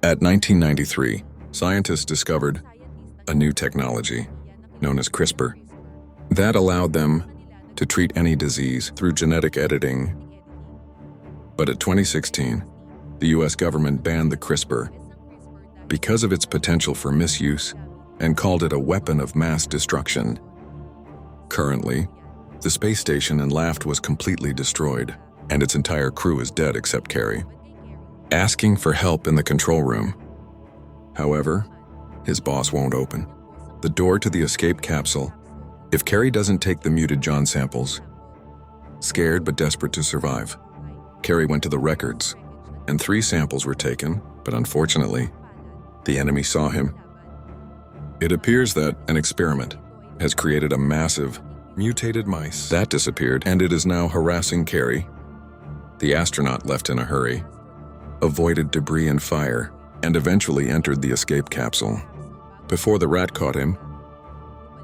At 1993, scientists discovered a new technology known as CRISPR that allowed them to treat any disease through genetic editing. But at 2016, the US government banned the CRISPR because of its potential for misuse and called it a weapon of mass destruction. Currently, the space station in Laft was completely destroyed, and its entire crew is dead except Carey, asking for help in the control room. However, his boss won't open the door to the escape capsule if Carey doesn't take the muted John samples. Scared but desperate to survive, Carey went to the records, and 3 samples were taken, but unfortunately, the enemy saw him. It appears that an experiment has created a massive, mutated mice that disappeared, and it is now harassing Carey. The astronaut left in a hurry, avoided debris and fire, and eventually entered the escape capsule. Before the rat caught him,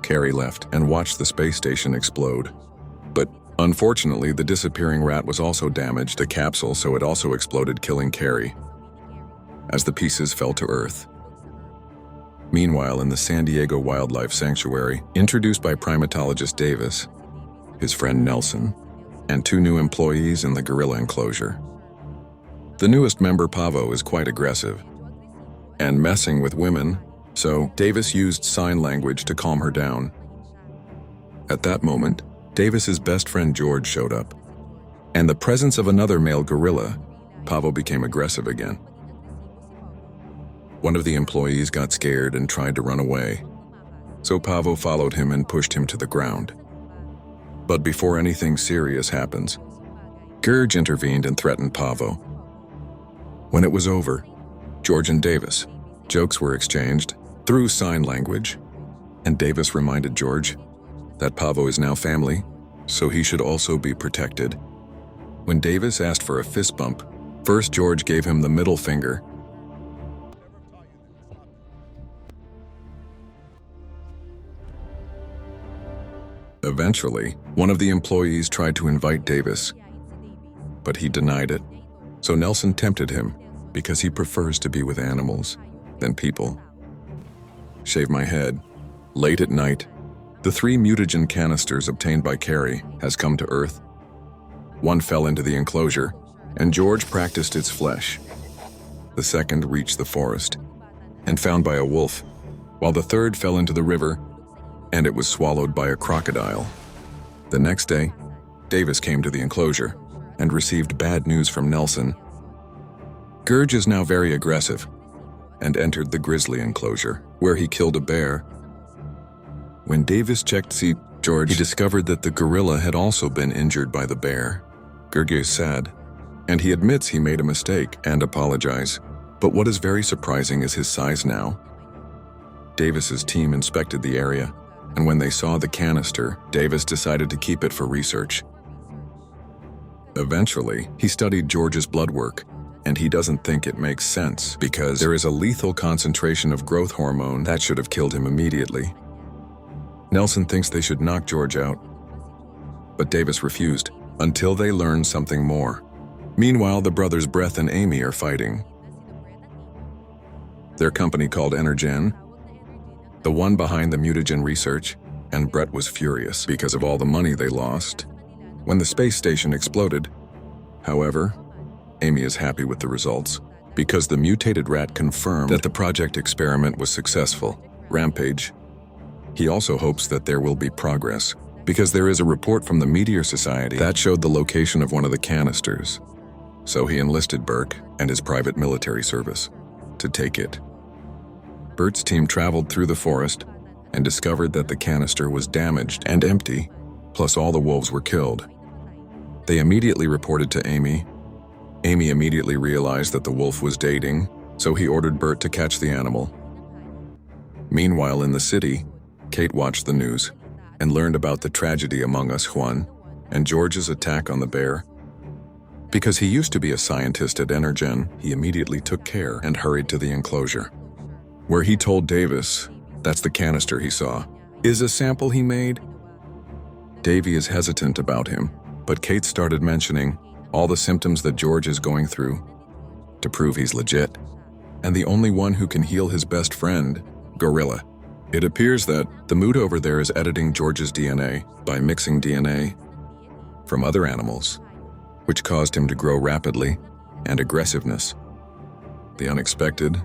Carey left and watched the space station explode. But unfortunately, the disappearing rat was also damaged the capsule, so it also exploded, killing Carey as the pieces fell to Earth. Meanwhile, in the San Diego Wildlife Sanctuary, introduced by primatologist Davis, his friend Nelson, and 2 new employees in the gorilla enclosure. The newest member, Pavo, is quite aggressive and messing with women, so Davis used sign language to calm her down. At that moment, Davis's best friend George showed up, and the presence of another male gorilla, Pavo became aggressive again. One of the employees got scared and tried to run away, so Pavo followed him and pushed him to the ground. But before anything serious happens, Gurge intervened and threatened Pavo. When it was over, George and Davis, jokes were exchanged through sign language, and Davis reminded George that Pavo is now family, so he should also be protected. When Davis asked for a fist bump, first George gave him the middle finger. Eventually, one of the employees tried to invite Davis, but he denied it, so Nelson tempted him because he prefers to be with animals than people. Shave my head. Late at night, the 3 mutagen canisters obtained by Carey has come to Earth. One fell into the enclosure, and George practiced its flesh. The second reached the forest and found by a wolf, while the third fell into the river, and it was swallowed by a crocodile. The next day, Davis came to the enclosure and received bad news from Nelson. Gurge is now very aggressive and entered the grizzly enclosure, where he killed a bear. When Davis checked George, he discovered that the gorilla had also been injured by the bear. Gurge is sad, and he admits he made a mistake and apologizes. But what is very surprising is his size now. Davis's team inspected the area, and when they saw the canister, Davis decided to keep it for research. Eventually, he studied George's blood work, and he doesn't think it makes sense because there is a lethal concentration of growth hormone that should have killed him immediately. Nelson thinks they should knock George out, but Davis refused until they learn something more. Meanwhile, the brothers Brett and Amy are fighting. Their company called Energen, the one behind the mutagen research, and Brett was furious because of all the money they lost when the space station exploded. However, Amy is happy with the results because the mutated rat confirmed that the project experiment was successful. Rampage. He also hopes that there will be progress because there is a report from the Meteor Society that showed the location of one of the canisters. So he enlisted Burke and his private military service to take it. Bert's team traveled through the forest and discovered that the canister was damaged and empty, plus all the wolves were killed. They immediately reported to Amy. Amy immediately realized that the wolf was dating, so he ordered Bert to catch the animal. Meanwhile, in the city, Kate watched the news and learned about the tragedy among us Juan and George's attack on the bear. Because he used to be a scientist at Energen, he immediately took care and hurried to the enclosure, where he told Davis that's the canister he saw is a sample he made. Davy is hesitant about him, but Kate started mentioning all the symptoms that George is going through to prove he's legit. and the only one who can heal his best friend, Gorilla. It appears that the mood over there is editing George's DNA by mixing DNA from other animals, which caused him to grow rapidly and aggressiveness. The unexpected,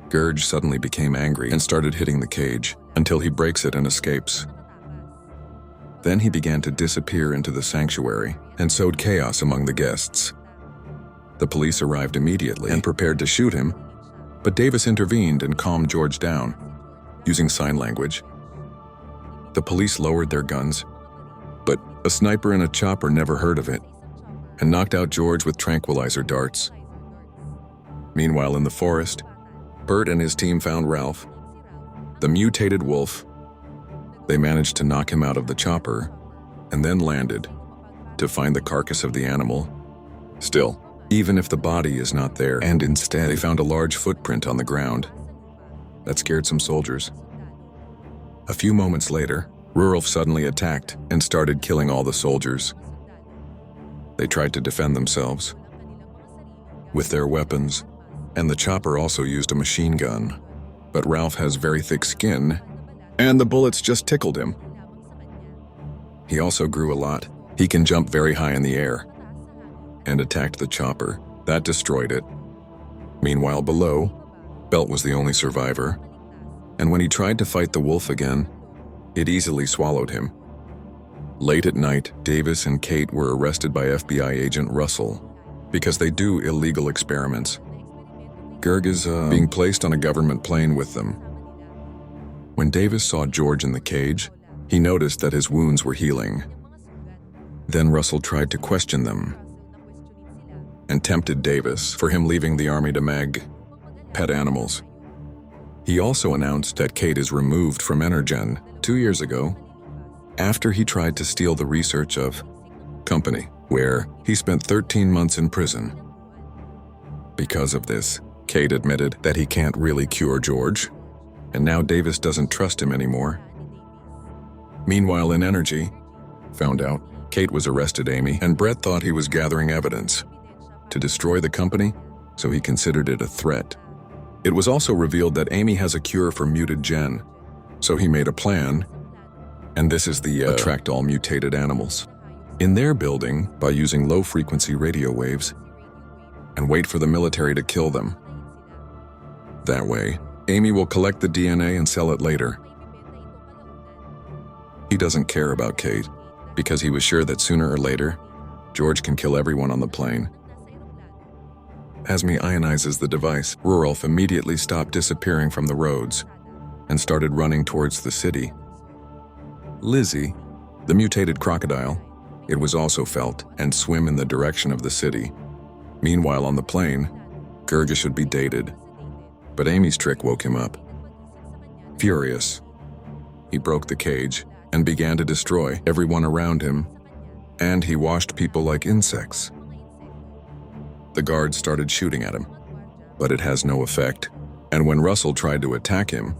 Gurge suddenly became angry and started hitting the cage until he breaks it and escapes. Then he began to disappear into the sanctuary and sowed chaos among the guests. The police arrived immediately and prepared to shoot him, but Davis intervened and calmed George down, using sign language. The police lowered their guns, but a sniper in a chopper never heard of it and knocked out George with tranquilizer darts. Meanwhile, in the forest, Bert and his team found Ralph, the mutated wolf. They managed to knock him out of the chopper and then landed to find the carcass of the animal. Still, even if the body is not there, and instead they found a large footprint on the ground, that scared some soldiers. A few moments later, Ruralf suddenly attacked and started killing all the soldiers. They tried to defend themselves with their weapons, and the chopper also used a machine gun. But Ralph has very thick skin, and the bullets just tickled him. He also grew a lot. He can jump very high in the air, and attacked the chopper. That destroyed it. Meanwhile, below, Belt was the only survivor, and when he tried to fight the wolf again, it easily swallowed him. Late at night, Davis and Kate were arrested by FBI agent Russell because they do illegal experiments. Gurg is being placed on a government plane with them. When Davis saw George in the cage, he noticed that his wounds were healing. Then Russell tried to question them and tempted Davis for him leaving the army to mag pet animals. He also announced that Kate is removed from Energen 2 years ago after he tried to steal the research of Company, where he spent 13 months in prison. Because of this, Kate admitted that he can't really cure George, and now Davis doesn't trust him anymore. Meanwhile, in Energy, found out Kate was arrested Amy, and Brett thought he was gathering evidence to destroy the company, so he considered it a threat. It was also revealed that Amy has a cure for muted gen, so he made a plan, and this is the attract all mutated animals in their building by using low-frequency radio waves and wait for the military to kill them. That way, Amy will collect the DNA and sell it later. He doesn't care about Kate because he was sure that sooner or later, George can kill everyone on the plane. As he ionizes the device, Ruralf immediately stopped disappearing from the roads and started running towards the city. Lizzie, the mutated crocodile, it was also felt and swim in the direction of the city. Meanwhile, on the plane, Gurga should be dated, but Amy's trick woke him up. Furious, he broke the cage and began to destroy everyone around him, and he washed people like insects. The guards started shooting at him, but it has no effect, and when Russell tried to attack him,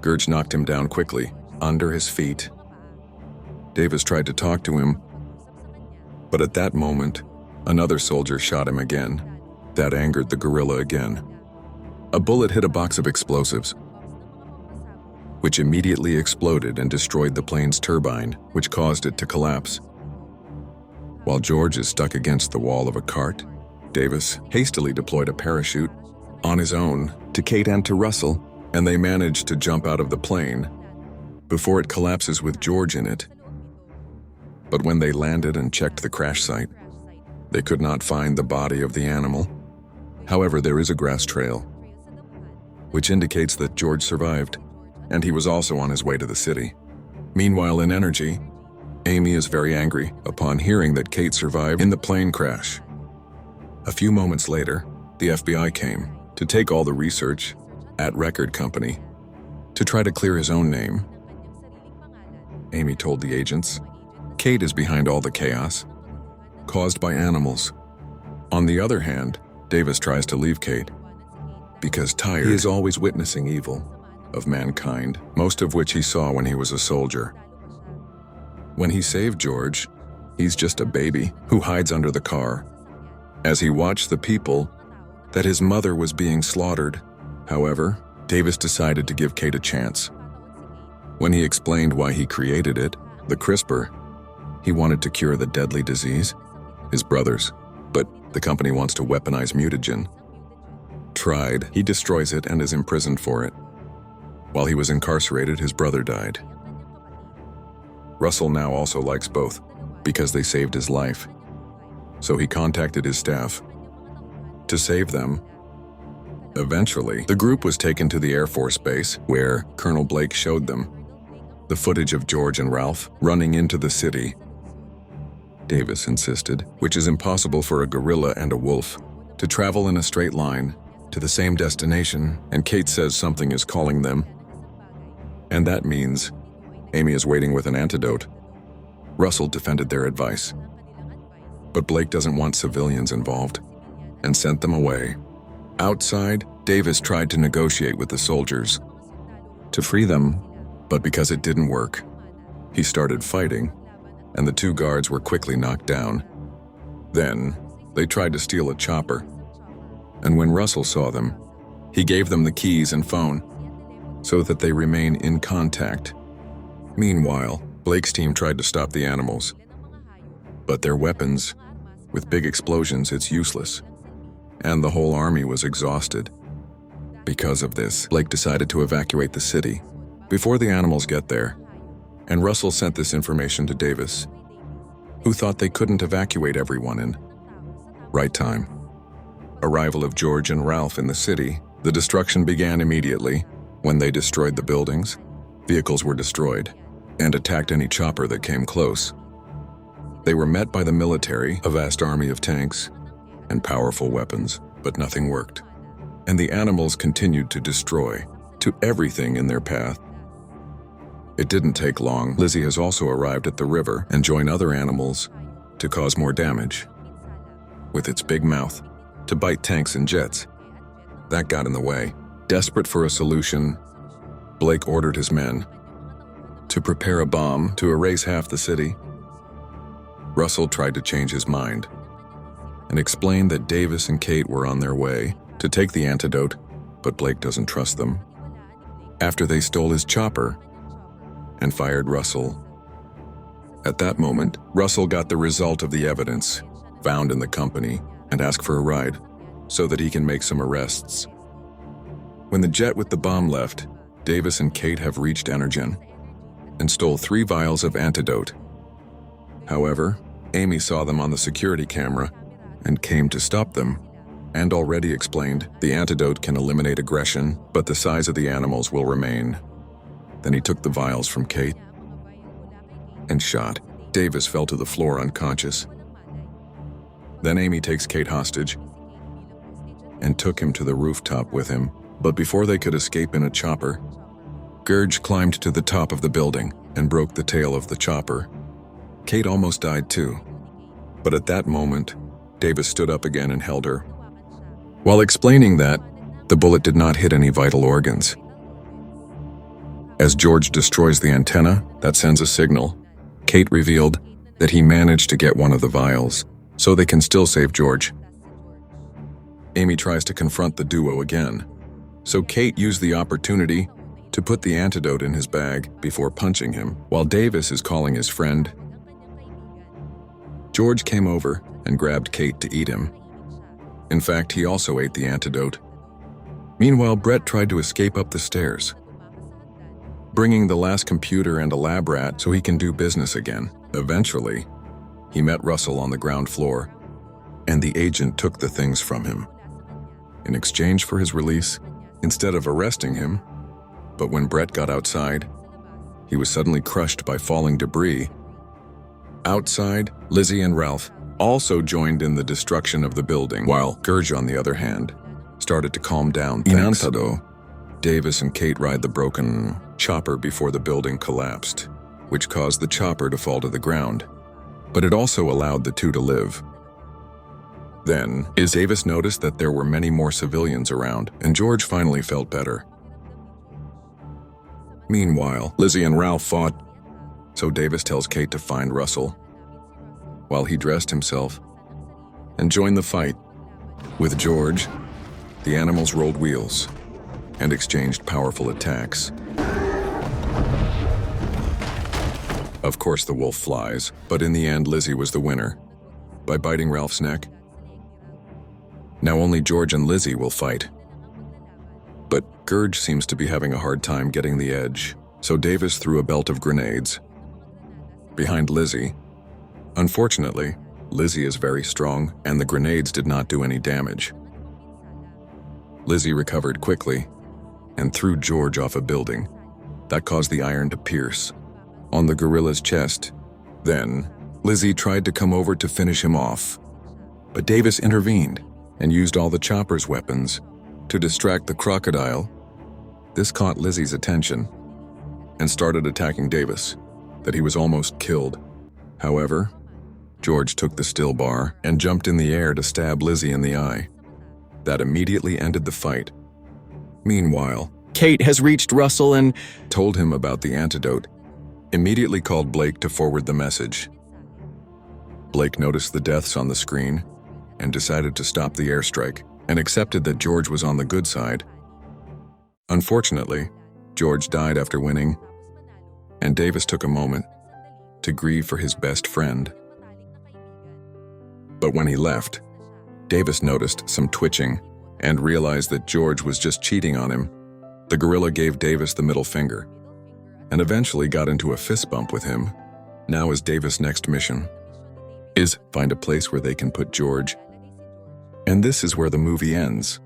Gurge knocked him down quickly, under his feet. Davis tried to talk to him, but at that moment, another soldier shot him again. That angered the gorilla again. A bullet hit a box of explosives, which immediately exploded and destroyed the plane's turbine, which caused it to collapse. While George is stuck against the wall of a cart, Davis hastily deployed a parachute on his own to Kate and to Russell, and they managed to jump out of the plane before it collapses with George in it. But when they landed and checked the crash site, they could not find the body of the animal. However, there is a grass trail, which indicates that George survived, and he was also on his way to the city. Meanwhile, in Energy, Amy is very angry upon hearing that Kate survived in the plane crash. A few moments later, the FBI came to take all the research at Record Company to try to clear his own name. Amy told the agents, Kate is behind all the chaos caused by animals. On the other hand, Davis tries to leave Kate because tired. He is always witnessing evil of mankind, most of which he saw when he was a soldier. When he saved George, he's just a baby who hides under the car. As he watched the people that his mother was being slaughtered However, Davis decided to give Kate a chance. When he explained why he created it, the CRISPR, he wanted to cure the deadly disease, his brother's, but the company wants to weaponize mutagen. Tried, he destroys it and is imprisoned for it. While he was incarcerated, his brother died. Russell now also likes both, because they saved his life. So he contacted his staff to save them. Eventually, the group was taken to the Air Force Base, where Colonel Blake showed them the footage of George and Ralph running into the city. Davis insisted, which is impossible for a gorilla and a wolf, to travel in a straight line to the same destination, and Kate says something is calling them. And that means Amy is waiting with an antidote. Russell defended their advice. But Blake doesn't want civilians involved, and sent them away. Outside, Davis tried to negotiate with the soldiers to free them, but because it didn't work, he started fighting, and the two guards were quickly knocked down. Then, they tried to steal a chopper, and when Russell saw them, he gave them the keys and phone, so that they remain in contact. Meanwhile, Blake's team tried to stop the animals, but their weapons, with big explosions, it's useless, and the whole army was exhausted. Because of this, Blake decided to evacuate the city before the animals get there, and Russell sent this information to Davis, who thought they couldn't evacuate everyone in right time. Arrival of George and Ralph in the city, the destruction began immediately. When they destroyed the buildings, vehicles were destroyed, and attacked any chopper that came close. They were met by the military, a vast army of tanks and powerful weapons, but nothing worked. And the animals continued to destroy to everything in their path. It didn't take long. Lizzie has also arrived at the river and joined other animals to cause more damage, with its big mouth to bite tanks and jets. That got in the way. Desperate for a solution, Blake ordered his men to prepare a bomb to erase half the city. Russell tried to change his mind and explained that Davis and Kate were on their way to take the antidote, but Blake doesn't trust them. After they stole his chopper and fired Russell. At that moment, Russell got the result of the evidence found in the company and asked for a ride so that he can make some arrests. When the jet with the bomb left, Davis and Kate have reached Energen and stole 3 vials of antidote. However, Amy saw them on the security camera and came to stop them, and already explained the antidote can eliminate aggression, but the size of the animals will remain. Then he took the vials from Kate and shot. Davis fell to the floor unconscious. Then Amy takes Kate hostage and took him to the rooftop with him, but before they could escape in a chopper, Gurge climbed to the top of the building and broke the tail of the chopper. Kate almost died too, but at that moment, Davis stood up again and held her. While explaining that, the bullet did not hit any vital organs. As George destroys the antenna that sends a signal, Kate revealed that he managed to get one of the vials, so they can still save George. Amy tries to confront the duo again, so Kate used the opportunity to put the antidote in his bag before punching him, while Davis is calling his friend. George came over and grabbed Kate to eat him. In fact, he also ate the antidote. Meanwhile, Brett tried to escape up the stairs, bringing the last computer and a lab rat so he can do business again. Eventually, he met Russell on the ground floor, and the agent took the things from him. In exchange for his release, instead of arresting him, but when Brett got outside, he was suddenly crushed by falling debris. Outside, Lizzie and Ralph also joined in the destruction of the building, while Gurge, on the other hand, started to calm down. Inantado, Davis and Kate ride the broken chopper before the building collapsed, which caused the chopper to fall to the ground, but it also allowed the two to live. Then, Davis noticed that there were many more civilians around, and George finally felt better. Meanwhile, Lizzie and Ralph fought, so Davis tells Kate to find Russell, while he dressed himself and joined the fight. With George, the animals rolled wheels and exchanged powerful attacks. Of course the wolf flies, but in the end Lizzie was the winner, by biting Ralph's neck. Now only George and Lizzie will fight. But Gurge seems to be having a hard time getting the edge, so Davis threw a belt of grenades behind Lizzie. Unfortunately, Lizzie is very strong, and the grenades did not do any damage. Lizzie recovered quickly and threw George off a building. That caused the iron to pierce on the gorilla's chest. Then, Lizzie tried to come over to finish him off, but Davis intervened and used all the chopper's weapons to distract the crocodile. This caught Lizzie's attention and started attacking Davis, that he was almost killed. However, George took the still bar and jumped in the air to stab Lizzie in the eye. That immediately ended the fight. Meanwhile, Kate has reached Russell and told him about the antidote, immediately called Blake to forward the message. Blake noticed the deaths on the screen and decided to stop the airstrike and accepted that George was on the good side. Unfortunately, George died after winning, and Davis took a moment to grieve for his best friend. But when he left, Davis noticed some twitching and realized that George was just cheating on him. The gorilla gave Davis the middle finger and eventually got into a fist bump with him. Now is Davis' next mission is find a place where they can put George. And this is where the movie ends.